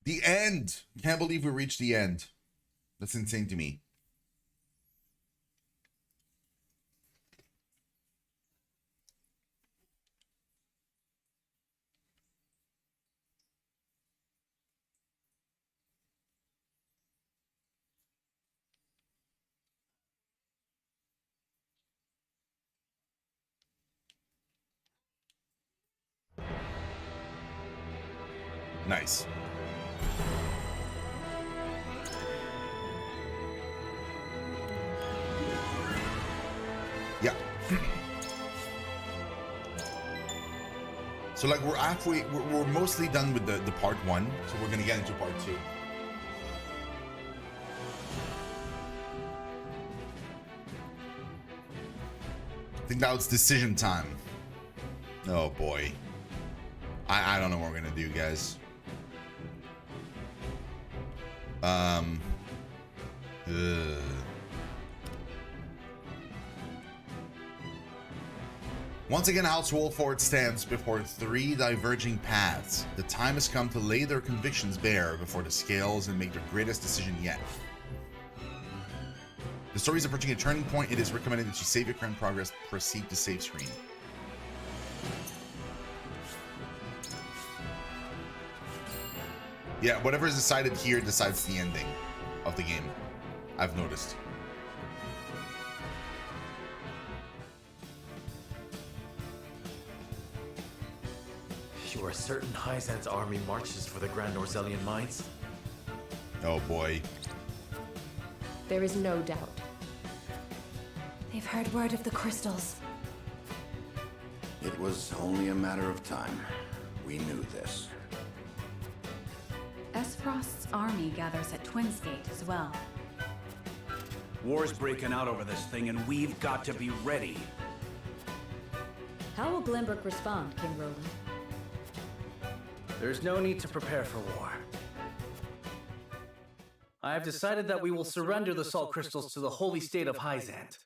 The end! Can't believe we reached the end. That's insane to me. Nice. Yeah. So like we're halfway, we're mostly done with the part 1, so we're gonna get into part 2. I think now it's decision time. Oh boy. I don't know what we're gonna do, guys. Once again, House Wolford stands before 3 diverging paths. The time has come to lay their convictions bare before the scales and make their greatest decision yet. The story is approaching a turning point. It is recommended that you save your current progress, proceed to save screen. Yeah, whatever is decided here decides the ending of the game, I've noticed. You are certain Hyzan's army marches for the Grand Norzelian mines? Oh boy. There is no doubt. They've heard word of the crystals. It was only a matter of time. We knew this. Esfrost's army gathers at Twinsgate as well. War's breaking out over this thing, and we've got to be ready. How will Glenbrook respond, King Roland? There's no need to prepare for war. I have decided that we will surrender the salt crystals to the holy state of Hyzant.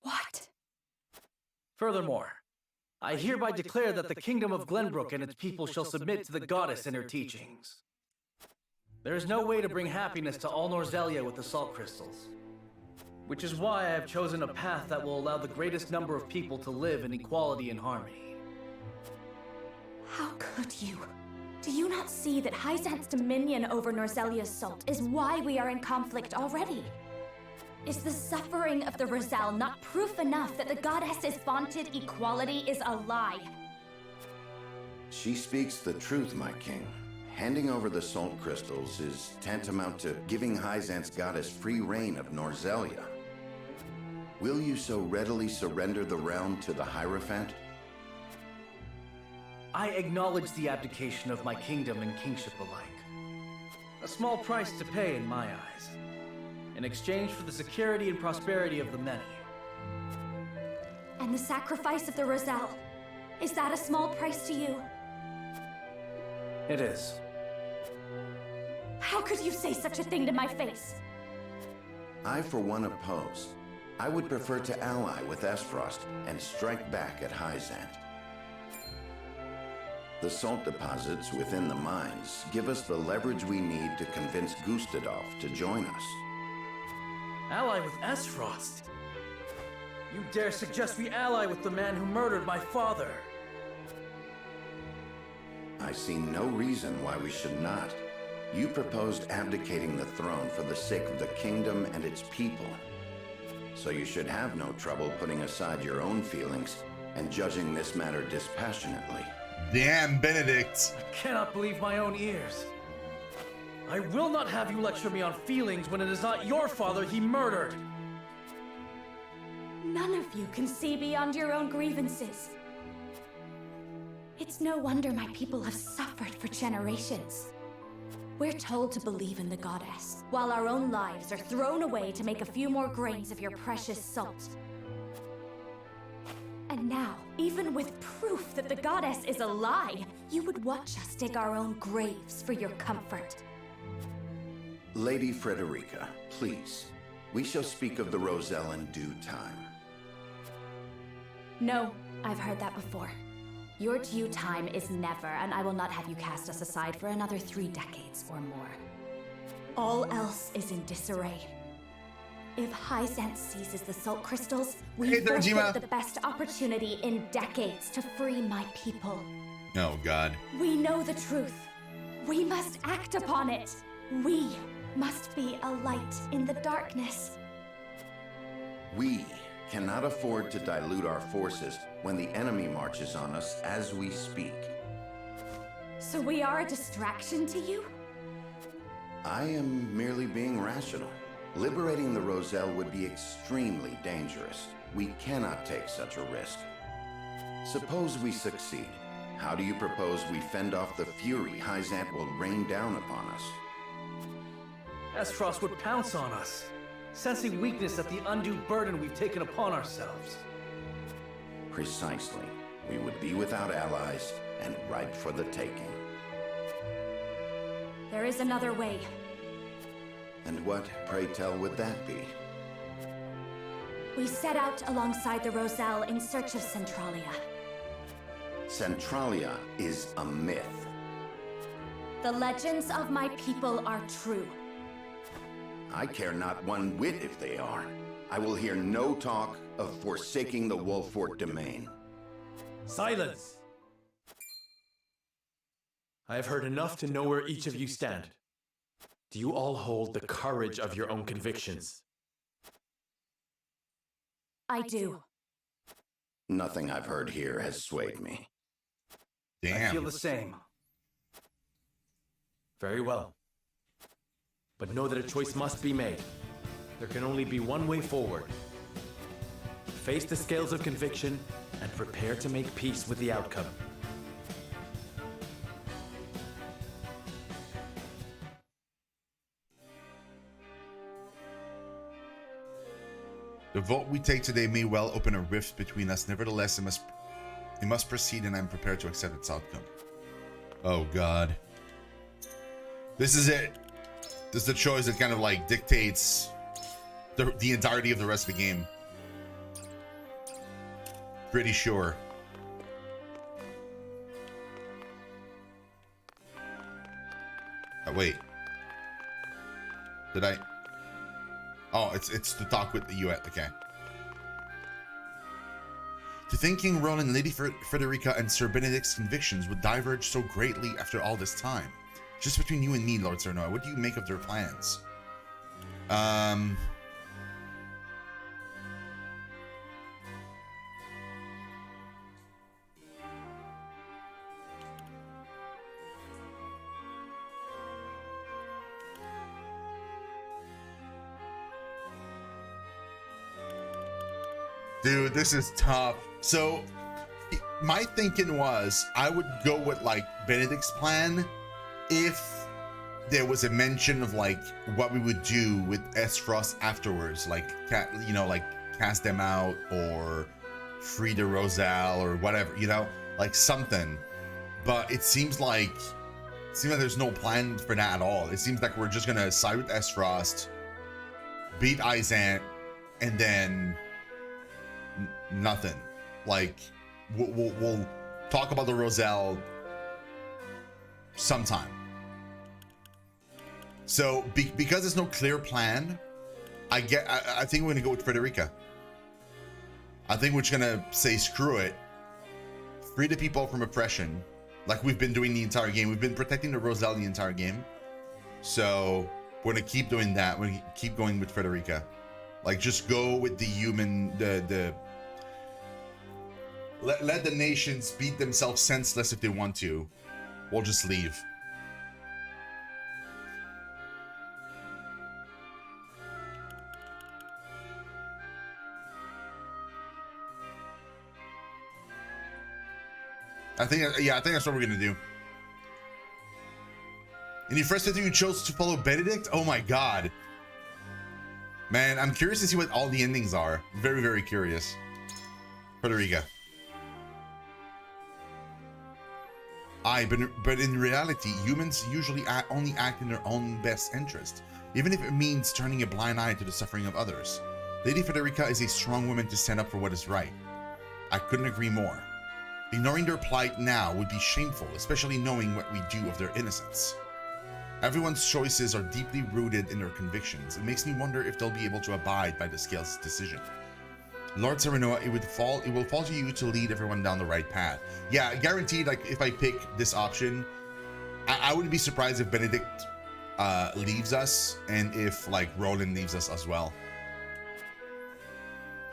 What? Furthermore, I hereby declare that the kingdom of Glenbrook and its people shall submit to the goddess and her teachings. There is no way to bring happiness to all Norzelia with the salt crystals, which is why I have chosen a path that will allow the greatest number of people to live in equality and harmony. How could you? Do you not see that Hyzant's dominion over Norzelia's salt is why we are in conflict already? Is the suffering of the Rosal not proof enough that the goddess's vaunted equality is a lie? She speaks the truth, my king. Handing over the salt crystals is tantamount to giving Hyzant's goddess free reign of Norzelia. Will you so readily surrender the realm to the Hierophant? I acknowledge the abdication of my kingdom and kingship alike. A small price to pay in my eyes, in exchange for the security and prosperity of the many. And the sacrifice of the Rosal, is that a small price to you? It is. How could you say such a thing to my face? I, for one, oppose. I would prefer to ally with Esfrost and strike back at Hyzant. The salt deposits within the mines give us the leverage we need to convince Gustadolf to join us. Ally with Esfrost? You dare suggest we ally with the man who murdered my father? I see no reason why we should not. You proposed abdicating the throne for the sake of the kingdom and its people. So you should have no trouble putting aside your own feelings and judging this matter dispassionately. Damn, Benedict. I cannot believe my own ears. I will not have you lecture me on feelings when it is not your father he murdered. None of you can see beyond your own grievances. It's no wonder my people have suffered for generations. We're told to believe in the goddess, while our own lives are thrown away to make a few more grains of your precious salt. And now, even with proof that the goddess is a lie, you would watch us dig our own graves for your comfort. Lady Frederica, please. We shall speak of the Rosal in due time. No, I've heard that before. Your due time is never, and I will not have you cast us aside for another 3 decades or more. All else is in disarray. If Hyzant seizes the salt crystals, we forfeit the best opportunity in decades to free my people. Oh, God. We know the truth. We must act upon it. We must be a light in the darkness. We cannot afford to dilute our forces when the enemy marches on us as we speak. So we are a distraction to you? I am merely being rational. Liberating the Roselle would be extremely dangerous. We cannot take such a risk. Suppose we succeed. How do you propose we fend off the fury Hyzant will rain down upon us? Esfrost would pounce on us, sensing weakness at the undue burden we've taken upon ourselves. Precisely. We would be without allies and ripe for the taking. There is another way. And what, pray tell, would that be? We set out alongside the Roselle in search of Centralia. Centralia is a myth. The legends of my people are true. I care not one whit if they are. I will hear no talk of forsaking the Wolfort domain. Silence! I have heard enough to know where each of you stand. Do you all hold the courage of your own convictions? I do. Nothing I've heard here has swayed me. Damn. I feel the same. Very well. But know that a choice must be made. There can only be one way forward. Face the scales of conviction and prepare to make peace with the outcome. The vote we take today may well open a rift between us. Nevertheless, it must proceed, and I'm prepared to accept its outcome. Oh, God. This is it. This is the choice that kind of like dictates the entirety of the rest of the game. Pretty sure. Oh, wait. Did I? Oh, it's to talk with the US. Okay. To think King Roland, Lady Frederica, and Sir Benedict's convictions would diverge so greatly after all this time. Just between you and me, Lord Sir Noah, what do you make of their plans? Dude, this is tough. So, my thinking was I would go with like Benedict's plan if there was a mention of like what we would do with Esfrost afterwards, like you know, like cast them out or free the Roselle or whatever, you know, like something. But it seems like there's no plan for that at all. It seems like we're just gonna side with Esfrost, beat Hyzant, and then nothing. Like we'll talk about the Roselle sometime. So because there's no clear plan, I think we're gonna go with Frederica. I think we're just gonna say screw it, free the people from oppression, like we've been doing the entire game. We've been protecting the Roselle the entire game, so we're gonna keep doing that. We're gonna keep going with Frederica. Like just go with the human, let the nations beat themselves senseless if they want to. We'll just leave. I think that's what we're gonna do. And you first you chose to follow Benedict? Oh my god. Man, I'm curious to see what all the endings are. Very, very curious. Frederica. But in reality, humans usually only act in their own best interest, even if it means turning a blind eye to the suffering of others. Lady Frederica is a strong woman to stand up for what is right. I couldn't agree more. Ignoring their plight now would be shameful, especially knowing what we do of their innocence. Everyone's choices are deeply rooted in their convictions. It makes me wonder if they'll be able to abide by the Scales' decision. Lord Serenoa, it will fall to you to lead everyone down the right path. Yeah, guaranteed, like, if I pick this option, I wouldn't be surprised if Benedict leaves us, and if, like, Roland leaves us as well.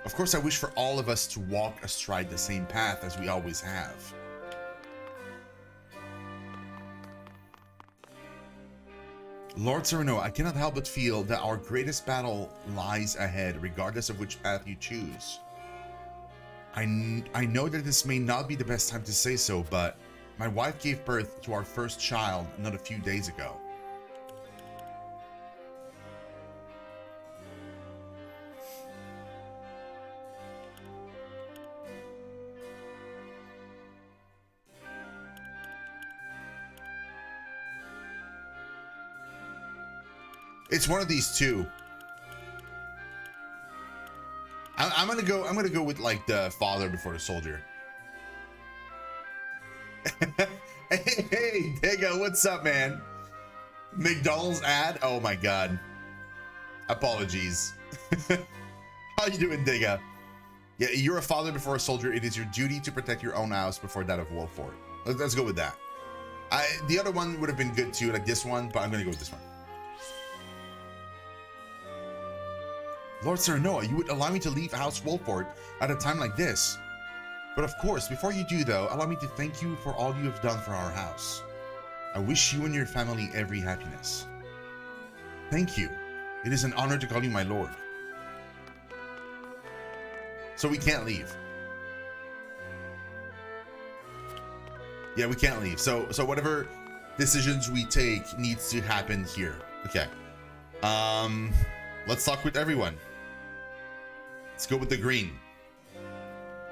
Of course, I wish for all of us to walk astride the same path as we always have. Lord Sereno, I cannot help but feel that our greatest battle lies ahead, regardless of which path you choose. I know that this may not be the best time to say so, but my wife gave birth to our first child not a few days ago. It's one of these two. I'm gonna go with, like, the father before the soldier. Hey, Dega, what's up, man? McDonald's ad? Oh my god. Apologies. How you doing, Dega? Yeah, you're a father before a soldier. It is your duty to protect your own house before that of Wolford. Let's go with that. The other one would have been good too, like this one, but I'm gonna go with this one. Lord Serenoa, you would allow me to leave House Wolford at a time like this. But of course, before you do though, allow me to thank you for all you have done for our house. I wish you and your family every happiness. Thank you. It is an honor to call you my lord. So we can't leave. Yeah, we can't leave. So whatever decisions we take needs to happen here. Okay. Let's talk with everyone. Let's go with the green.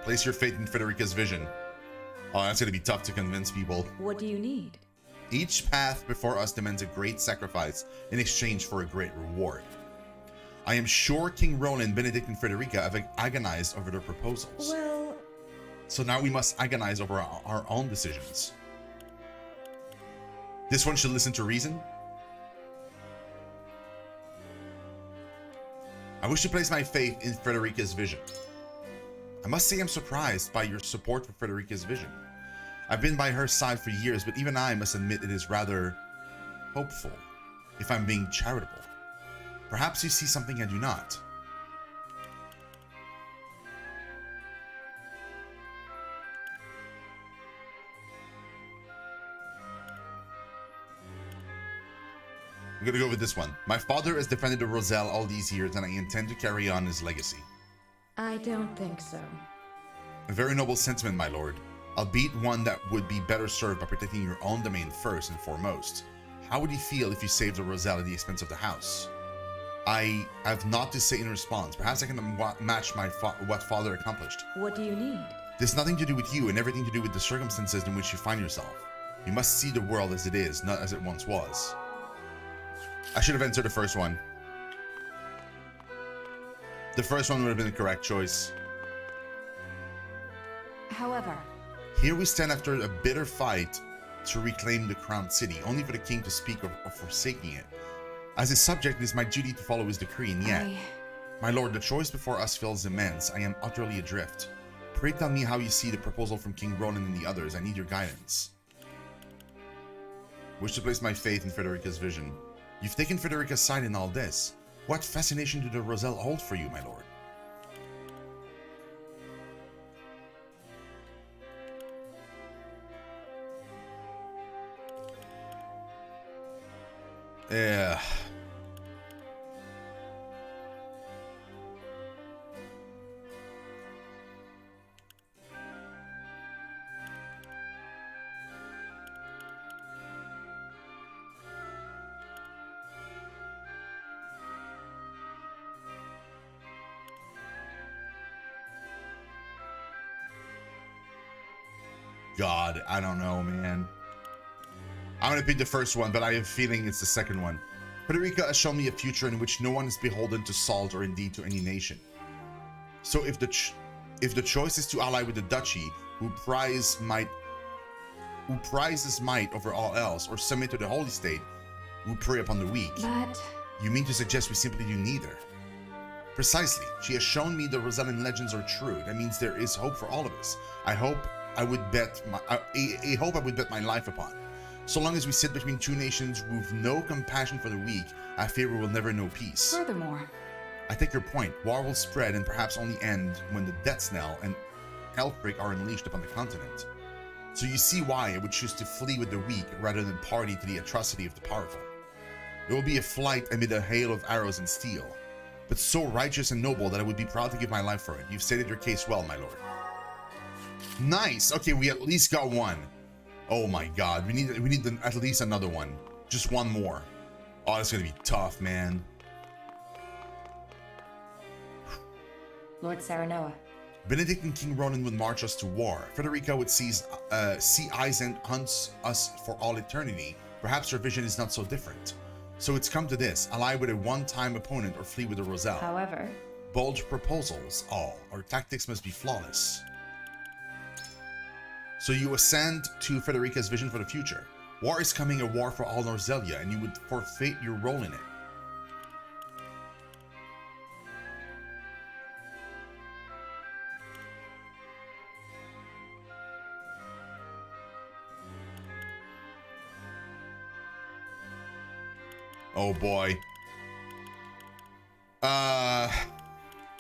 Place your faith in Frederica's vision. Oh, that's gonna be tough to convince people. What do you need? Each path before us demands a great sacrifice in exchange for a great reward. I am sure King Roland, Benedict, and Frederica have agonized over their proposals. Well... So now we must agonize over our own decisions. This one should listen to reason. I wish to place my faith in Frederica's vision. I must say I'm surprised by your support for Frederica's vision. I've been by her side for years, but even I must admit it is rather hopeful, if I'm being charitable. Perhaps you see something I do not. I'm gonna go with this one. My father has defended the Roselle all these years, and I intend to carry on his legacy. I don't think so. A very noble sentiment, my lord, albeit one that would be better served by protecting your own domain first and foremost. How would you feel if you saved the Roselle at the expense of the house? I have naught to say in response. Perhaps I can match what father accomplished. What do you need? This has nothing to do with you and everything to do with the circumstances in which you find yourself. You must see the world as it is, not as it once was. I should have answered the first one. The first one would have been the correct choice. However, here we stand after a bitter fight to reclaim the crowned city, only for the king to speak of forsaking it. As his subject, it is my duty to follow his decree, and yet, my lord, the choice before us feels immense. I am utterly adrift. Pray tell me how you see the proposal from King Roland and the others. I need your guidance. Wish to place my faith in Frederica's vision. You've taken Frederica's side in all this. What fascination do the Roselle hold for you, my lord? Yeah. God, I don't know, man. I'm gonna pick the first one, but I have a feeling it's the second one. Frederica has shown me a future in which no one is beholden to salt or indeed to any nation. So if the choice is to ally with the duchy, who prizes might over all else, or submit to the holy state, who prey upon the weak. But You mean to suggest we simply do neither? Precisely. She has shown me the Rosellan legends are true. That means there is hope for all of us. I hope I would bet my life upon. So long as we sit between two nations with no compassion for the weak, I fear we will never know peace. furthermore, I take your point. War will spread and perhaps only end when the death knell and Elfric are unleashed upon the continent. So you see why I would choose to flee with the weak rather than party to the atrocity of the powerful. It will be a flight amid a hail of arrows and steel, but so righteous and noble that I would be proud to give my life for it. You've stated your case well, my lord. Nice. Okay, we at least got one. Oh my god, we need at least another one. Just one more. Oh, it's gonna be tough, man. Lord Saranoa. Benedict and King Ronan would march us to war. Frederica would see Eisen hunts us for all eternity. Perhaps her vision is not so different. So it's come to this: ally with a one-time opponent or flee with a Roselle. However, Bold proposals, all. Our tactics must be flawless. So you ascend to Frederica's vision for the future. War is coming, a war for all Norzelia, and you would forfeit your role in it. Oh boy. I'm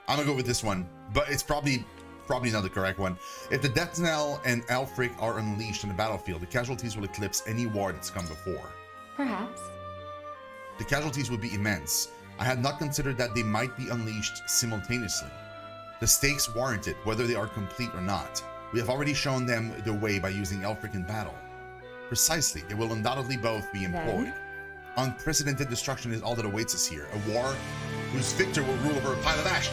gonna go with this one, but it's probably not the correct one. If the Death Knell and Elfric are unleashed on the battlefield, the casualties will eclipse any war that's come before. perhaps. The casualties would be immense. I had not considered that they might be unleashed simultaneously. The stakes warrant it, whether they are complete or not. We have already shown them the way by using Elfric in battle. Precisely, they will undoubtedly both be employed. Unprecedented destruction is all that awaits us here. A war whose victor will rule over a pile of ash.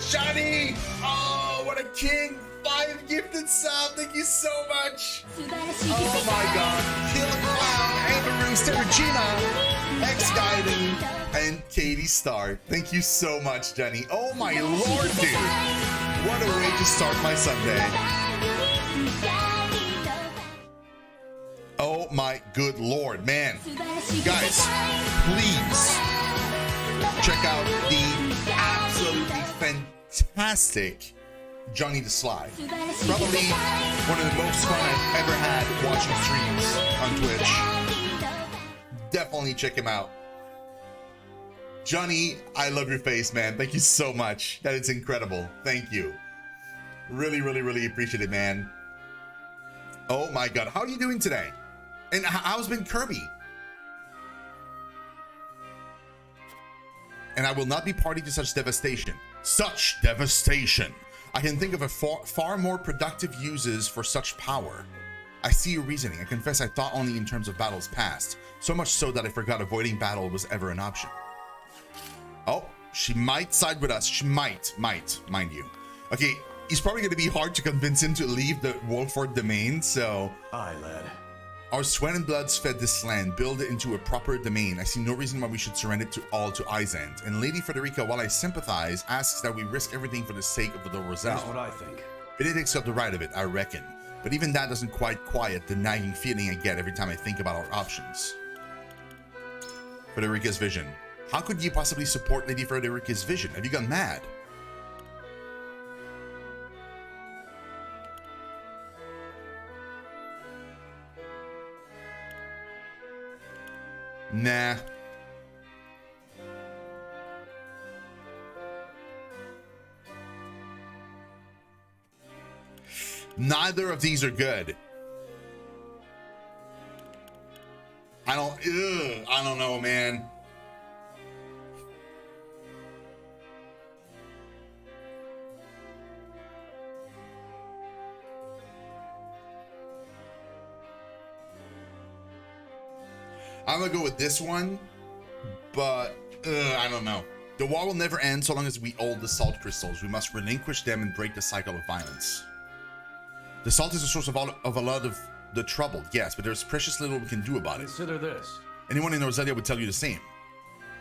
Johnny! Oh, what a king! 5 gifted sub, thank you so much! Oh my god. Killer Clown, Amber Rooster, Regina, X-Guiding, and Katie Star. Thank you so much, Johnny. Oh my lord, dude! What a way to start my Sunday. Oh my good lord, man. Guys, please check out the absolutely fantastic Johnny the Sly. Probably one of the most fun I've ever had watching streams on Twitch. Definitely check him out. Johnny, I love your face, man. Thank you so much. That is incredible. Thank you. Really, really, really appreciate it, man. Oh my god, how are you doing today? And how's been Kirby? And I will not be party to such devastation. Such devastation! I can think of a far more productive uses for such power. I see your reasoning. I confess I thought only in terms of battles past. So much so that I forgot avoiding battle was ever an option. Oh, she might side with us. She might, mind you. Okay, it's probably going to be hard to convince him to leave the Wolford domain, so... Aye, lad. Our sweat and bloods fed this land, build it into a proper domain. I see no reason why we should surrender it to Izand. And Lady Frederica, while I sympathize, asks that we risk everything for the sake of the Roselle. Here's what I think. Benedict's got the right of it, I reckon. But even that doesn't quite quiet the nagging feeling I get every time I think about our options. Frederica's vision. How could you possibly support Lady Frederica's vision? Have you gone mad? Nah. Neither of these are good. I don't know, man. I'm gonna go with this one, but I don't know. The war will never end so long as we hold the salt crystals. We must relinquish them and break the cycle of violence. The salt is a source of a lot of the trouble, yes, but there's precious little we can do about it. Consider this. Anyone in Norzelia would tell you the same.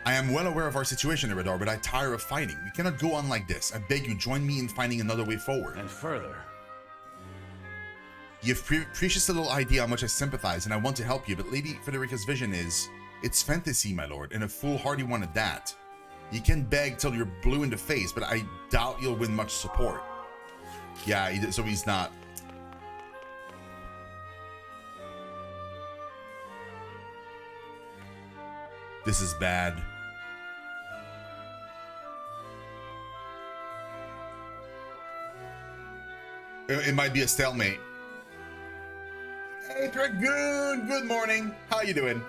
I am well aware of our situation, Eredar, but I tire of fighting. We cannot go on like this. I beg you, join me in finding another way forward. And further, You have precious little idea how much I sympathize, and I want to help you, but Lady Frederica's vision is... It's fantasy, my lord, and a foolhardy one at that. You can beg till you're blue in the face, but I doubt you'll win much support. Yeah, so he's not... This is bad. It might be a stalemate. Hey, Dragoon! Good morning. How you doing?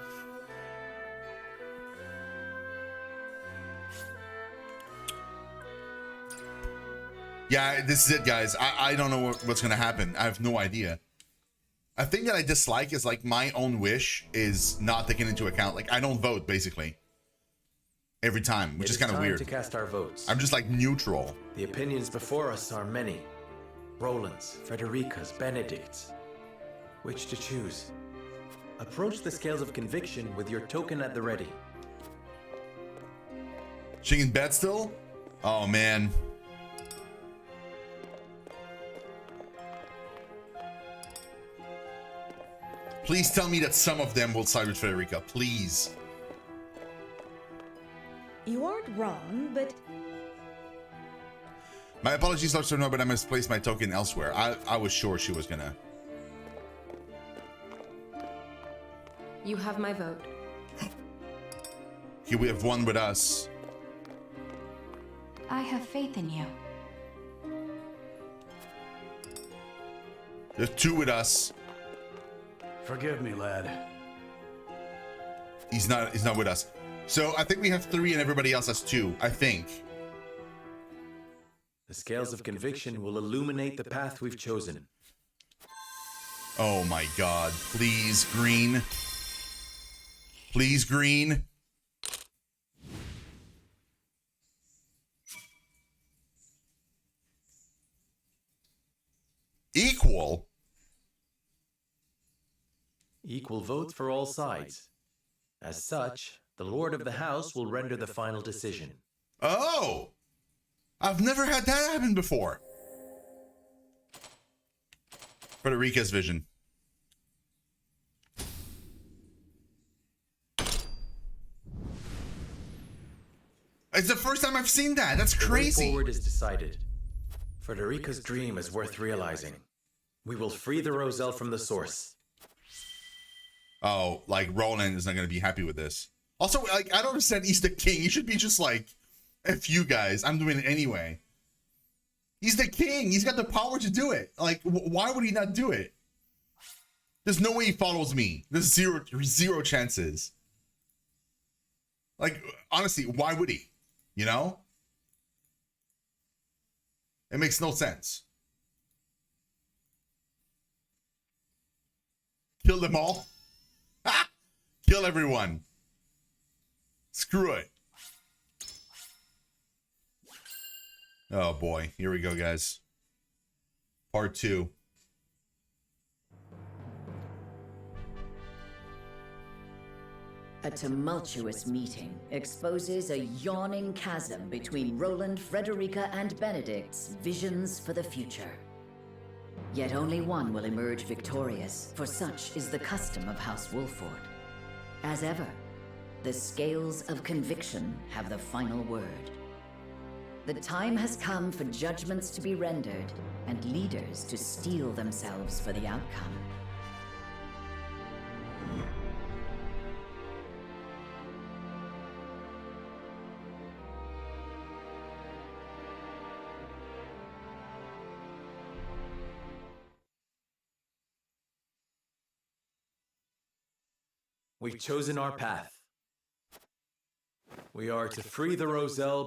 Yeah, this is it, guys. I don't know what's gonna happen. I have no idea. A thing that I dislike is like my own wish is not taken into account. Like I don't vote basically every time, which is kind of weird. To cast our votes. I'm just like neutral. The opinions before us are many. Roland's, Frederica's, Benedict's. Which to choose? Approach the scales of conviction with your token at the ready. She in bed still? Oh man. Please tell me that some of them will side with Frederica, please. You aren't wrong, but... My apologies, Lord Sir, but I misplaced my token elsewhere. I was sure she was gonna. You have my vote. Here we have one with us. I have faith in you. There's two with us. Forgive me, lad. He's not with us. So I think we have 3 and everybody else has 2, I think. The scales of conviction will illuminate the path we've chosen. Oh my god. Please, green. Please, green. Equal? Equal votes for all sides. As such, the Lord of the House will render the final decision. Oh! I've never had that happen before. Frederica's vision. It's the first time I've seen that. That's crazy. The way forward is decided. Frederica's dream is worth realizing. We will free the Roselle from the source. Oh, like Roland is not going to be happy with this. Also, like, I don't understand. He's the king. He should be just like, F you guys. I'm doing it anyway. He's the king. He's got the power to do it. Like, why would he not do it? There's no way he follows me. There's zero chances. Like, honestly, why would he? You know? It makes no sense. Kill them all. Kill everyone. Screw it. Oh boy, here we go, guys. Part 2. A tumultuous meeting exposes a yawning chasm between Roland, Frederica, and Benedict's visions for the future. Yet only one will emerge victorious, for such is the custom of House Wolford. As ever, the scales of conviction have the final word. The time has come for judgments to be rendered and leaders to steel themselves for the outcome. We've chosen our path. We are to free the Roselle